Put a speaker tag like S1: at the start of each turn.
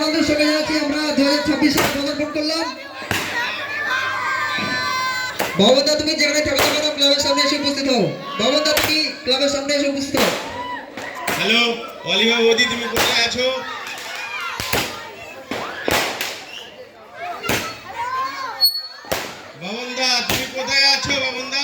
S1: আনন্দের সঙ্গে যাচ্ছি আমরা 2026 সালে পদার্পণ করলাম। ভবনদা তুমি যেখানে থাকতে পারো ক্লাবের সামনে এসে উপস্থিত হও। ভবনদা তুমি ক্লাবের সামনে এসে উপস্থিত হও।
S2: হ্যালো অলিভা বৌদি, তুমি কোথায় আছো? বাবনদা তুমি কোথায় আছো? বাবনদা